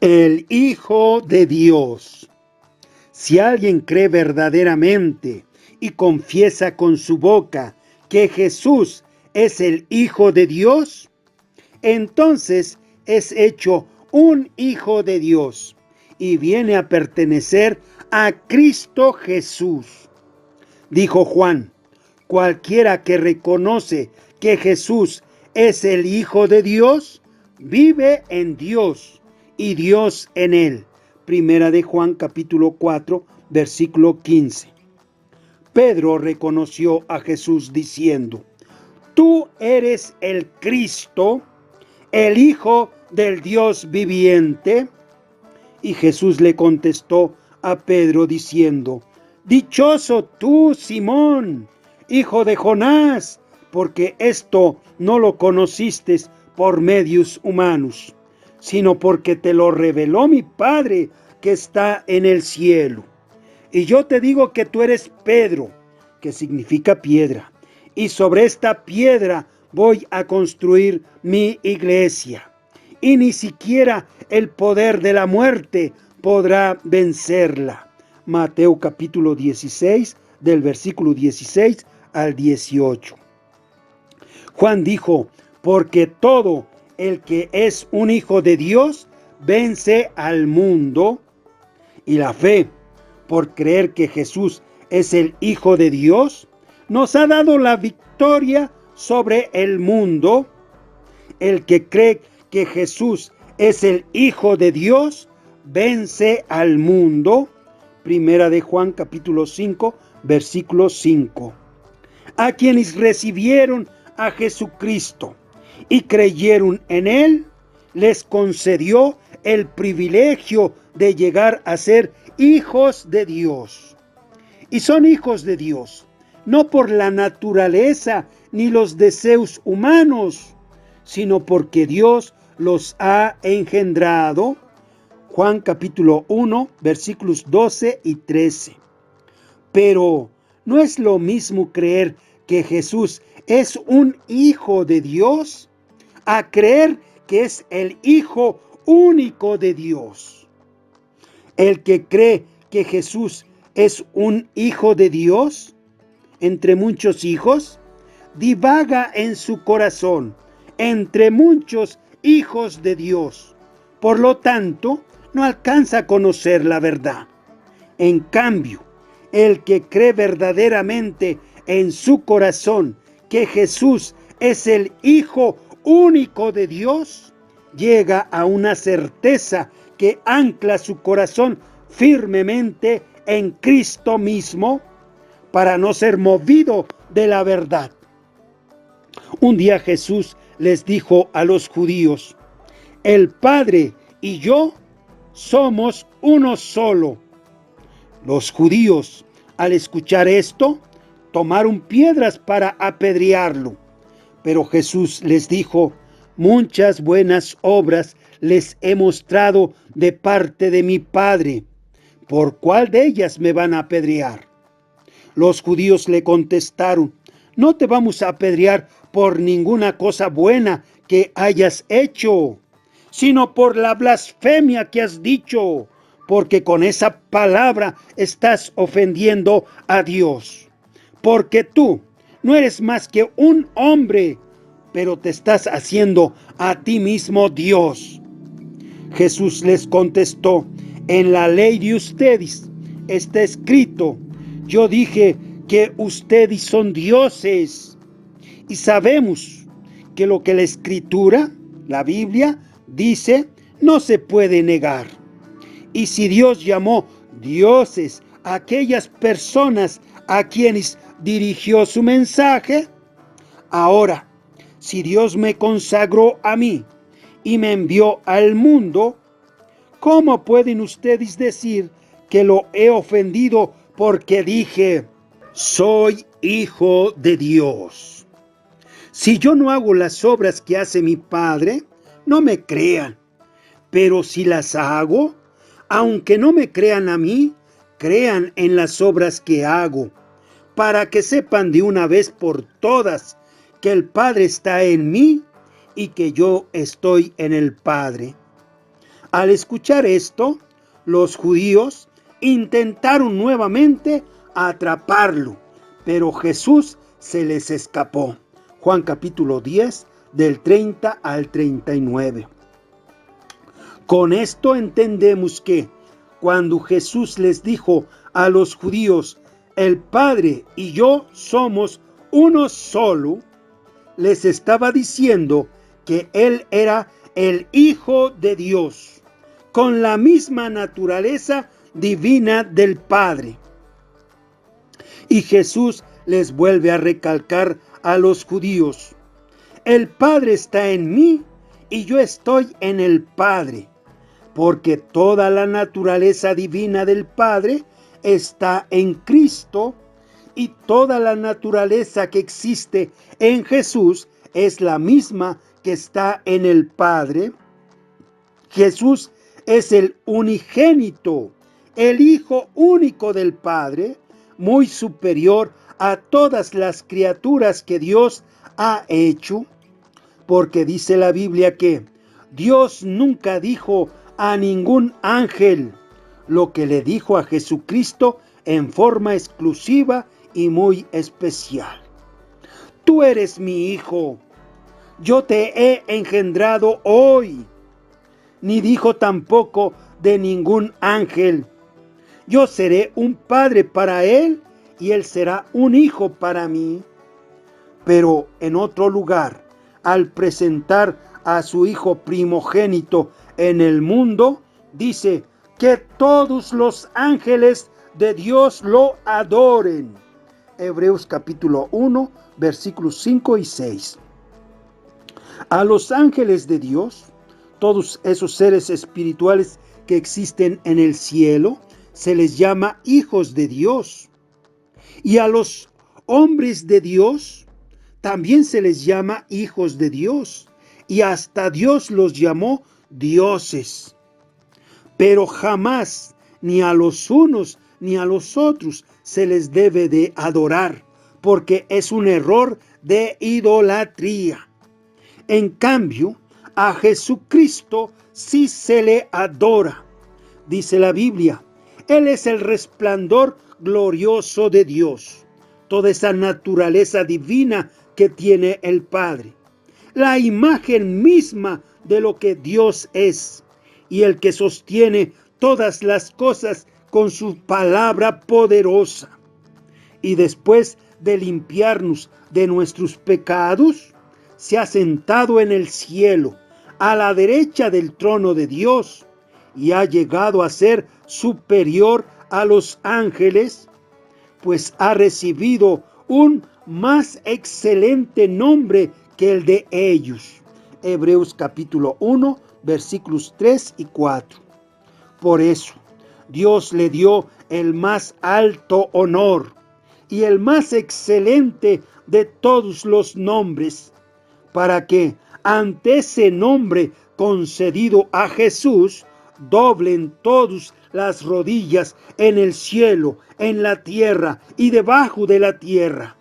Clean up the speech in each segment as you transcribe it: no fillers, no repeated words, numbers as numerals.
El Hijo de Dios. Si alguien cree verdaderamente y confiesa con su boca que Jesús es el Hijo de Dios, entonces es hecho un hijo de Dios y viene a pertenecer a Cristo Jesús. Dijo Juan: cualquiera que reconoce que Jesús es el Hijo de Dios, vive en Dios y Dios en él. Primera de Juan capítulo 4, versículo 15. Pedro reconoció a Jesús diciendo: tú eres el Cristo, el Hijo del Dios viviente. Y Jesús le contestó a Pedro diciendo: dichoso tú, Simón, hijo de Jonás, porque esto no lo conociste por medios humanos, sino porque te lo reveló mi Padre que está en el cielo. Y yo te digo que tú eres Pedro, que significa piedra, y sobre esta piedra voy a construir mi iglesia, y ni siquiera el poder de la muerte podrá vencerla. Mateo capítulo 16, del versículo 16 al 18. Juan dijo: porque todo el que es un hijo de Dios vence al mundo. Y la fe, por creer que Jesús es el Hijo de Dios, nos ha dado la victoria sobre el mundo. El que cree que Jesús es el Hijo de Dios vence al mundo. Primera de Juan capítulo 5, versículo 5. A quienes recibieron a Jesucristo y creyeron en él, les concedió el privilegio de llegar a ser hijos de Dios. Y son hijos de Dios, no por la naturaleza ni los deseos humanos, sino porque Dios los ha engendrado. Juan capítulo 1, versículos 12 y 13. Pero ¿no es lo mismo creer que Jesús es un hijo de Dios a creer que es el Hijo único de Dios? El que cree que Jesús es un hijo de Dios, entre muchos hijos, divaga en su corazón entre muchos hijos de Dios. Por lo tanto, no alcanza a conocer la verdad. En cambio, el que cree verdaderamente en su corazón que Jesús es el Hijo único de Dios, llega a una certeza que ancla su corazón firmemente en Cristo mismo para no ser movido de la verdad. Un día Jesús les dijo a los judíos: el Padre y yo somos uno solo. Los judíos, al escuchar esto, tomaron piedras para apedrearlo. Pero Jesús les dijo: muchas buenas obras les he mostrado de parte de mi Padre. ¿Por cuál de ellas me van a apedrear? Los judíos le contestaron: no te vamos a apedrear por ninguna cosa buena que hayas hecho, sino por la blasfemia que has dicho, porque con esa palabra estás ofendiendo a Dios. Porque tú no eres más que un hombre, pero te estás haciendo a ti mismo Dios. Jesús les contestó: en la ley de ustedes está escrito: yo dije que ustedes son dioses. Y sabemos que lo que la Escritura, la Biblia, dice, no se puede negar. Y si Dios llamó dioses a aquellas personas a quienes dirigió su mensaje, ahora, si Dios me consagró a mí y me envió al mundo, ¿cómo pueden ustedes decir que lo he ofendido porque dije: soy hijo de Dios? Si yo no hago las obras que hace mi Padre, no me crean. Pero si las hago, aunque no me crean a mí, crean en las obras que hago, para que sepan de una vez por todas que el Padre está en mí y que yo estoy en el Padre. Al escuchar esto, los judíos intentaron nuevamente atraparlo, pero Jesús se les escapó. Juan capítulo 10, del 30 al 39. Con esto entendemos que cuando Jesús les dijo a los judíos, el Padre y yo somos uno solo, les estaba diciendo que Él era el Hijo de Dios, con la misma naturaleza divina del Padre. Y Jesús les vuelve a recalcar a los judíos, el Padre está en mí y yo estoy en el Padre, porque toda la naturaleza divina del Padre está en Cristo y toda la naturaleza que existe en Jesús es la misma que está en el Padre. Jesús es el unigénito, el Hijo único del Padre, muy superior a todas las criaturas que Dios ha hecho, porque dice la Biblia que Dios nunca dijo a ningún ángel lo que le dijo a Jesucristo en forma exclusiva y muy especial. Tú eres mi hijo, yo te he engendrado hoy. Ni dijo tampoco de ningún ángel, yo seré un padre para él y él será un hijo para mí. Pero en otro lugar, al presentar a su hijo primogénito en el mundo, dice que todos los ángeles de Dios lo adoren. Hebreos capítulo 1, versículos 5 y 6. A los ángeles de Dios, todos esos seres espirituales que existen en el cielo, se les llama hijos de Dios. Y a los hombres de Dios también se les llama hijos de Dios. Y hasta Dios los llamó dioses. Pero jamás, ni a los unos ni a los otros, se les debe de adorar, porque es un error de idolatría. En cambio, a Jesucristo sí se le adora. Dice la Biblia, Él es el resplandor glorioso de Dios, toda esa naturaleza divina que tiene el Padre, la imagen misma de lo que Dios es, y el que sostiene todas las cosas con su palabra poderosa. Y después de limpiarnos de nuestros pecados, se ha sentado en el cielo, a la derecha del trono de Dios, y ha llegado a ser superior a los ángeles, pues ha recibido un más excelente nombre que el de ellos. Hebreos capítulo 1, versículos 3 y 4. Por eso, Dios le dio el más alto honor y el más excelente de todos los nombres, para que ante ese nombre concedido a Jesús, doblen todas las rodillas en el cielo, en la tierra y debajo de la tierra,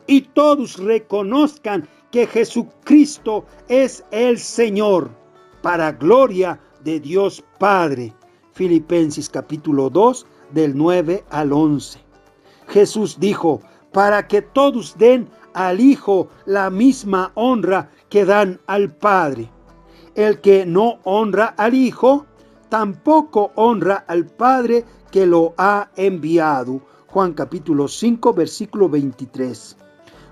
y todos reconozcan que Jesucristo es el Señor, para gloria de Dios Padre. Filipenses capítulo 2, del 9 al 11. Jesús dijo, para que todos den al Hijo la misma honra que dan al Padre. El que no honra al Hijo, tampoco honra al Padre que lo ha enviado. Juan capítulo 5, versículo 23.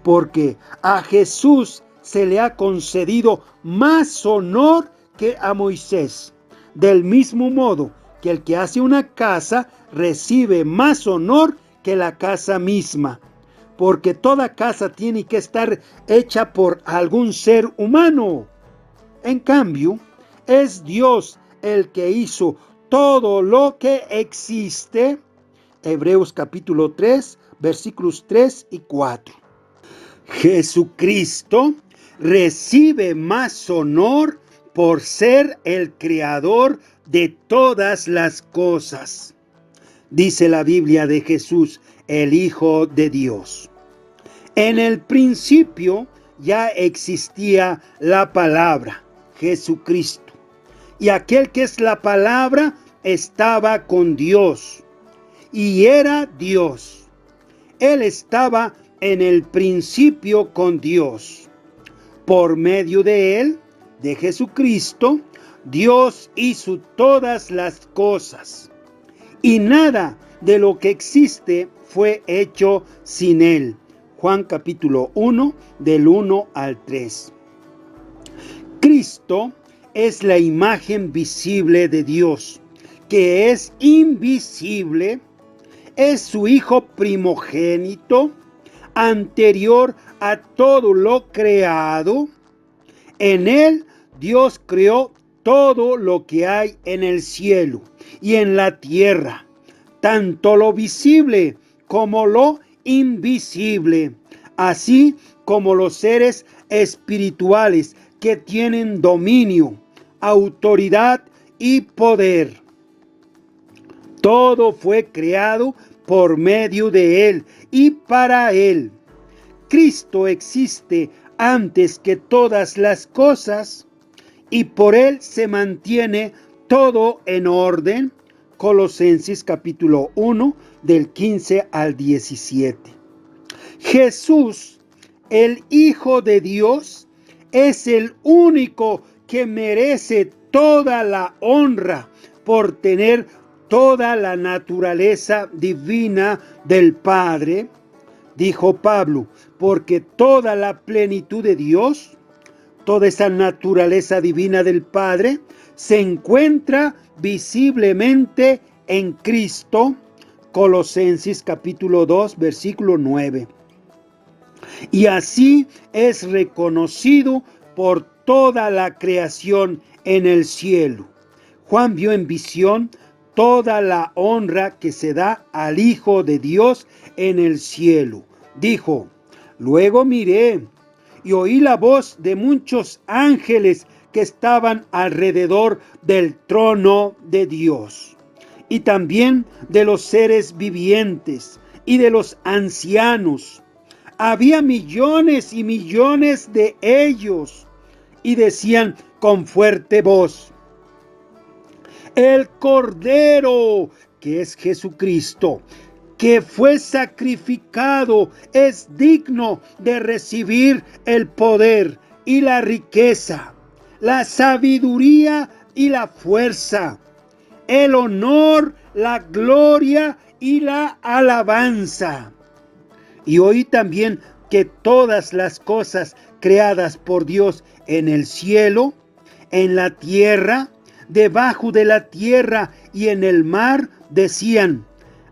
Porque a Jesús se le ha concedido más honor que a Moisés. Del mismo modo que el que hace una casa recibe más honor que la casa misma. Porque toda casa tiene que estar hecha por algún ser humano. En cambio, es Dios el que hizo todo lo que existe. Hebreos capítulo 3, versículos 3 y 4. Jesucristo recibe más honor por ser el creador de todas las cosas. Dice la Biblia de Jesús, el Hijo de Dios. En el principio ya existía la palabra, Jesucristo. y aquel que es la palabra estaba con Dios y era Dios. Él estaba en el principio con Dios. Por medio de él, de Jesucristo, Dios hizo todas las cosas, y nada de lo que existe fue hecho sin él. Juan capítulo 1, del 1 al 3. Cristo es la imagen visible de Dios, que es invisible, es su Hijo primogénito, anterior a todo lo creado. En él Dios creó todo lo que hay en el cielo y en la tierra, tanto lo visible como lo invisible, así como los seres espirituales que tienen dominio, autoridad y poder. Todo fue creado por medio de él y para él. Cristo existe antes que todas las cosas y por él se mantiene todo en orden. Colosenses capítulo 1 del 15 al 17. Jesús, el Hijo de Dios, es el único que merece toda la honra por tener toda la naturaleza divina del Padre. Dijo Pablo, porque toda la plenitud de Dios, toda esa naturaleza divina del Padre, se encuentra visiblemente en Cristo. Colosenses capítulo 2, versículo 9. Y así es reconocido por toda la creación en el cielo. Juan vio en visión toda la honra que se da al Hijo de Dios en el cielo. Dijo, luego miré y oí la voz de muchos ángeles que estaban alrededor del trono de Dios, y también de los seres vivientes y de los ancianos. Había millones y millones de ellos, y decían con fuerte voz, el Cordero, que es Jesucristo, que fue sacrificado, es digno de recibir el poder y la riqueza, la sabiduría y la fuerza, el honor, la gloria y la alabanza. Y oí también que todas las cosas creadas por Dios en el cielo, en la tierra, debajo de la tierra y en el mar, decían,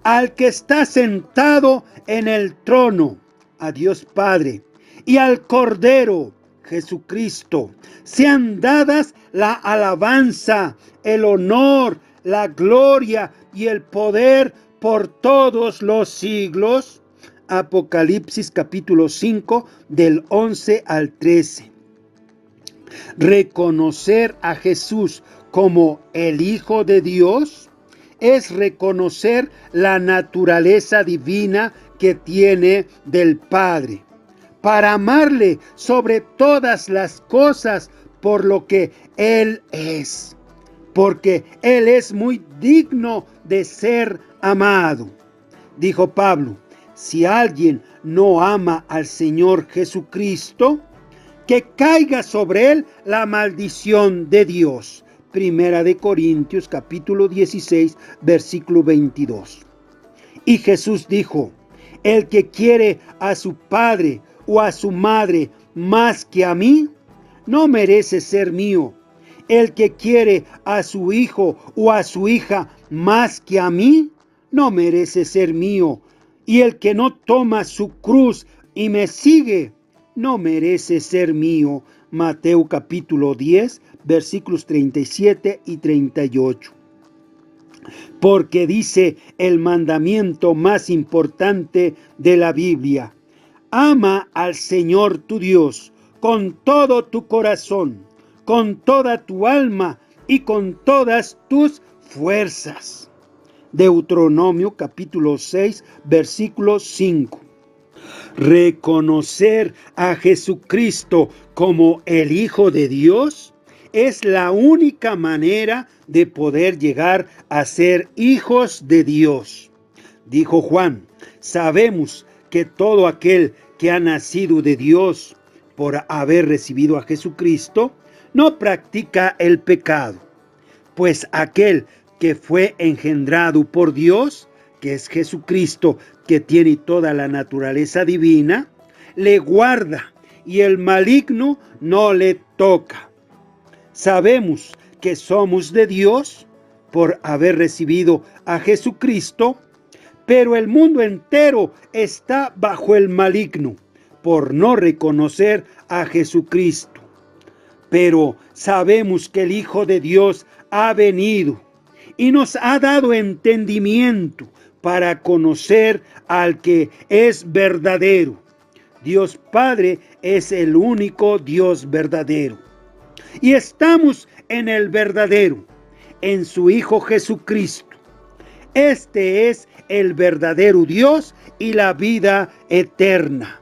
al que está sentado en el trono, a Dios Padre, y al Cordero, Jesucristo, sean dadas la alabanza, el honor, la gloria y el poder por todos los siglos. Apocalipsis capítulo 5 del 11 al 13. Reconocer a Jesús como el Hijo de Dios es reconocer la naturaleza divina que tiene del Padre, para amarle sobre todas las cosas por lo que Él es, porque Él es muy digno de ser amado. Dijo Pablo, si alguien no ama al Señor Jesucristo, que caiga sobre él la maldición de Dios. Primera de Corintios capítulo 16, versículo 22. Y Jesús dijo, el que quiere a su padre o a su madre más que a mí, no merece ser mío. El que quiere a su hijo o a su hija más que a mí, no merece ser mío. Y el que no toma su cruz y me sigue, no merece ser mío. Mateo capítulo 10, versículos 37 y 38. Porque dice el mandamiento más importante de la Biblia, ama al Señor tu Dios con todo tu corazón, con toda tu alma y con todas tus fuerzas. Deuteronomio capítulo 6, versículo 5. Reconocer a Jesucristo como el Hijo de Dios es la única manera de poder llegar a ser hijos de Dios. Dijo Juan: sabemos que todo aquel que ha nacido de Dios por haber recibido a Jesucristo no practica el pecado, pues aquel que fue engendrado por Dios, que es Jesucristo, que tiene toda la naturaleza divina, le guarda y el maligno no le toca. Sabemos que somos de Dios por haber recibido a Jesucristo, pero el mundo entero está bajo el maligno por no reconocer a Jesucristo. Pero sabemos que el Hijo de Dios ha venido y nos ha dado entendimiento para conocer al que es verdadero. Dios Padre es el único Dios verdadero. Y estamos en el verdadero, en su Hijo Jesucristo. Este es el verdadero Dios y la vida eterna.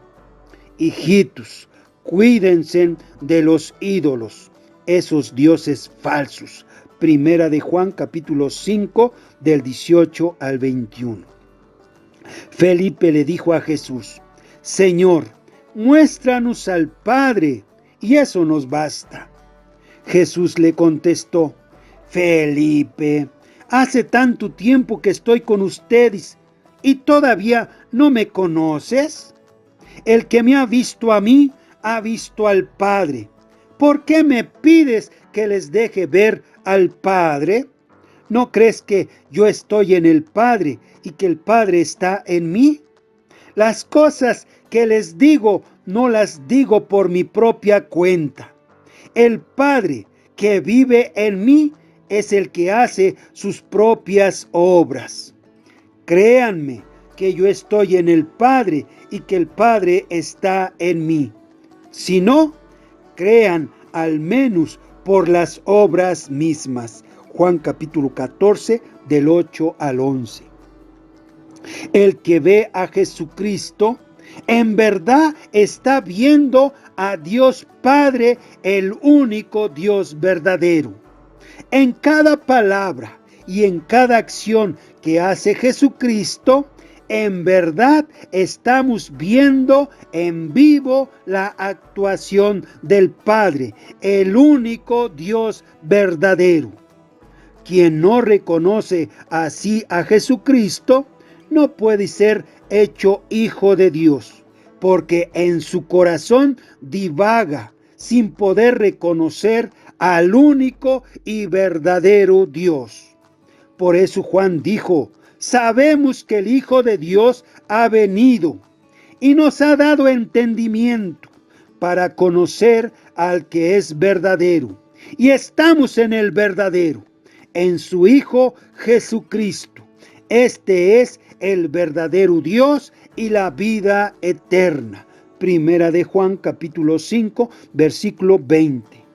Hijitos, cuídense de los ídolos, esos dioses falsos. Primera de Juan, capítulo 5, del 18 al 21. Felipe le dijo a Jesús: Señor, muéstranos al Padre, y eso nos basta. Jesús le contestó: Felipe, hace tanto tiempo que estoy con ustedes, ¿y todavía no me conoces? El que me ha visto a mí, ha visto al Padre. ¿Por qué me pides que les deje ver al Padre? ¿No crees que yo estoy en el Padre y que el Padre está en mí? Las cosas que les digo, no las digo por mi propia cuenta. El Padre que vive en mí es el que hace sus propias obras. Créanme que yo estoy en el Padre y que el Padre está en mí. Si no, crean al menos por las obras mismas. Juan capítulo 14, del 8 al 11. El que ve a Jesucristo, en verdad está viendo a Dios Padre, el único Dios verdadero. En cada palabra y en cada acción que hace Jesucristo, en verdad estamos viendo en vivo la actuación del Padre, el único Dios verdadero. Quien no reconoce así a Jesucristo, no puede ser hecho hijo de Dios, porque en su corazón divaga sin poder reconocer al único y verdadero Dios. Por eso Juan dijo: sabemos que el Hijo de Dios ha venido y nos ha dado entendimiento para conocer al que es verdadero. Y estamos en el verdadero, en su Hijo Jesucristo. Este es el verdadero Dios y la vida eterna. Primera de Juan, capítulo 5, versículo 20.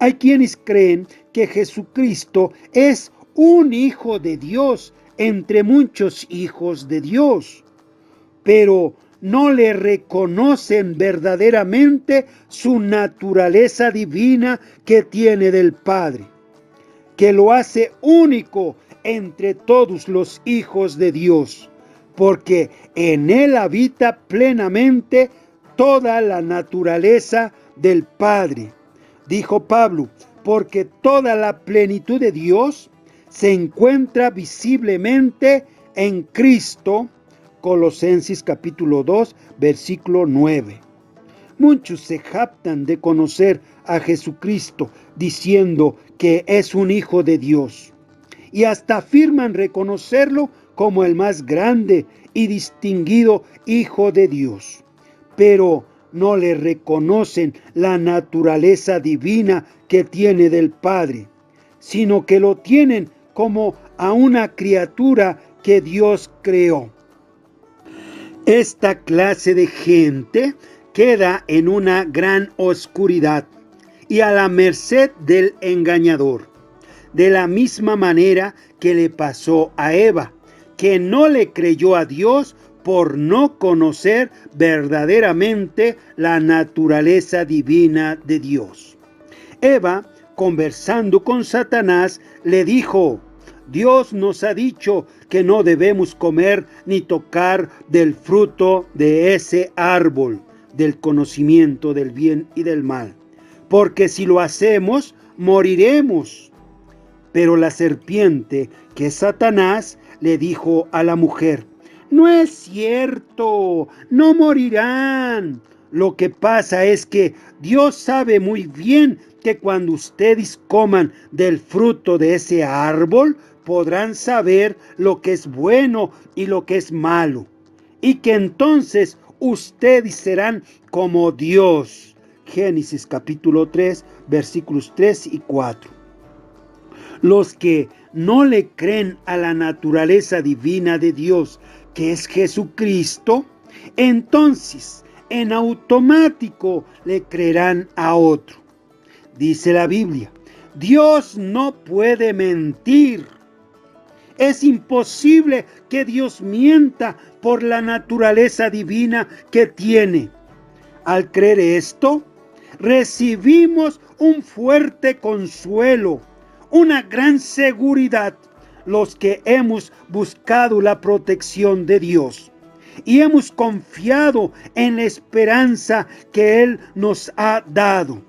Hay quienes creen que Jesucristo es un hijo de Dios entre muchos hijos de Dios, pero no le reconocen verdaderamente su naturaleza divina que tiene del Padre, que lo hace único entre todos los hijos de Dios, porque en él habita plenamente toda la naturaleza del Padre. Dijo Pablo: porque toda la plenitud de Dios se encuentra visiblemente en Cristo. Colosenses capítulo 2, versículo 9. Muchos se jactan de conocer a Jesucristo diciendo que es un hijo de Dios, y hasta afirman reconocerlo como el más grande y distinguido hijo de Dios, pero no le reconocen la naturaleza divina que tiene del Padre, sino que lo tienen como a una criatura que Dios creó. Esta clase de gente queda en una gran oscuridad y a la merced del engañador, de la misma manera que le pasó a Eva, que no le creyó a Dios por no conocer verdaderamente la naturaleza divina de Dios. Eva conversando con Satanás, le dijo: Dios nos ha dicho que no debemos comer ni tocar del fruto de ese árbol, del conocimiento del bien y del mal, porque si lo hacemos, moriremos. Pero la serpiente, que es Satanás, le dijo a la mujer: No es cierto, no morirán. Lo que pasa es que Dios sabe muy bien que cuando ustedes coman del fruto de ese árbol, podrán saber lo que es bueno y lo que es malo, y que entonces ustedes serán como Dios. Génesis capítulo 3, versículos 3 y 4. Los que no le creen a la naturaleza divina de Dios, que es Jesucristo, entonces en automático le creerán a otro. Dice la Biblia: Dios no puede mentir. Es imposible que Dios mienta por la naturaleza divina que tiene. Al creer esto, recibimos un fuerte consuelo, una gran seguridad, los que hemos buscado la protección de Dios y hemos confiado en la esperanza que Él nos ha dado.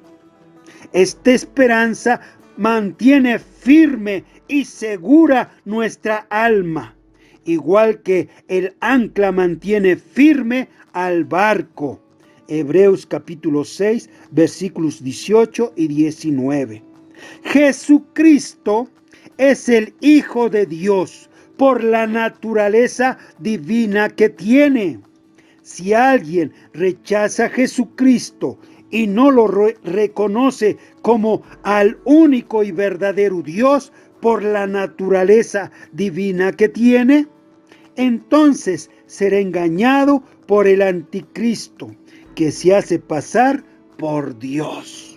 Esta esperanza mantiene firme y segura nuestra alma, igual que el ancla mantiene firme al barco. Hebreos capítulo 6, versículos 18 y 19. Jesucristo es el Hijo de Dios por la naturaleza divina que tiene. Si alguien rechaza a Jesucristo y no lo reconoce como al único y verdadero Dios por la naturaleza divina que tiene, entonces será engañado por el anticristo, que se hace pasar por Dios.